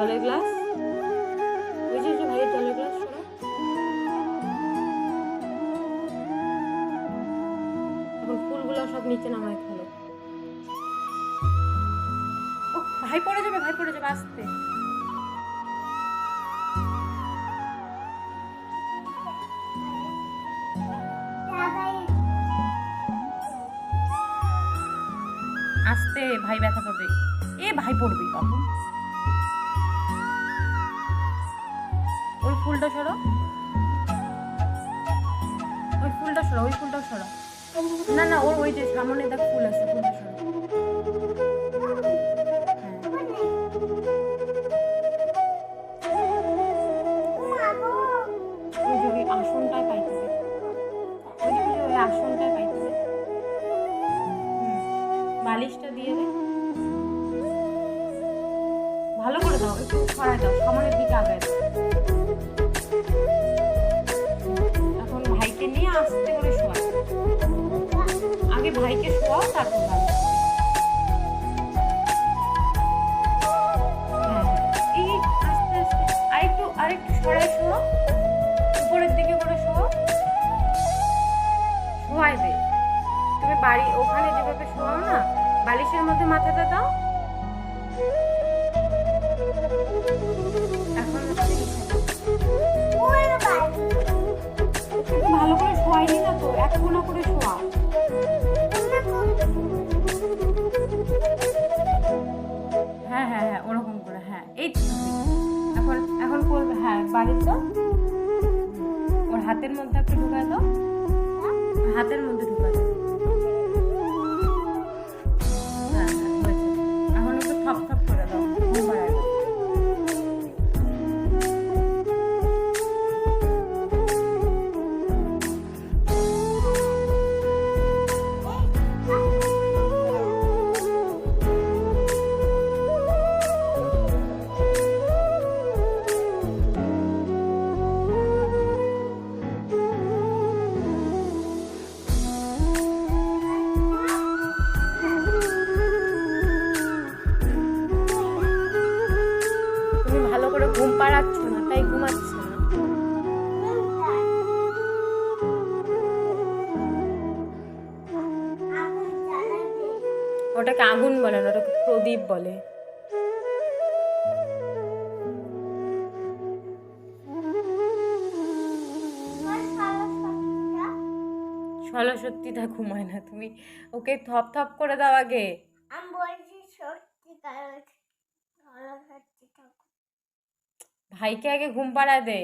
জলের গ্লাস, ওই যে ভাইয়ের জলের গ্লাস সরা। এখন ফুলগুলো সব নিচে নামায় খেলো। ও ভাই পড়ে যাবে, ভাই পড়ে যাবে, আস্তে। আস্তে, ভাই ব্যথা পাবে। এ ভাই পড়বে বাবু। ওই ফুলটা সরো, ওই ফুলটা সরো, ওই ফুলটাও সরো। না না, ওর ওই যে সামনে দেখ ফুল আছে, ফুলটা সরো। ওই যে ওই আসনটায় পাইতে হবে, ওই যে ওই আসনটায় পাইতে হবে। বালিশটা দিয়ে দে, ভালো করে দাও, একটু সরাই দাও, সামনের দিকে আগায় দাও। এখন ভাইকে নিয়ে আস্তে করে শোয়া, আগে ভাইকে শোয়াও তারপর ভাই। হ্যাঁ এই আস্তে আস্তে আরেকটু সরাই শোয়া, উপরের দিকে করে শোয়া, শোয়াই দে। তুমি বাড়ি ওখানে যেভাবে শোয়াও না, বালিশের মধ্যে মাথাটা দাও। এখন ভালো করে শোয়াইনি না তো, এক কোনা করে শোয়া। হ্যাঁ হ্যাঁ হ্যাঁ, ওরকম করে, হ্যাঁ এই এখন এখন করবে। হ্যাঁ বাড়ির তো ওর হাতের মধ্যে একটু ঢুকায় দাও, হাতের মধ্যে ঢুকায় দাও। হ্যাঁ হ্যাঁ হয়েছে, এখন একটু থপ থপ করে দাও, ঘুম পাড়ায় দাও। ভালো করে ঘুম পাড়াচ্ছ না, তাই ঘুমাচ্ছে না। ওটাকে আগুন বলে না, ওটাকে প্রদীপ বলে। সত্যিটা ঘুমায় না, তুমি ওকে থপ থপ করে দাও আগে। আমি বলছি সত্যিকার ভাইকে আগে ঘুম পাড়ায় দে।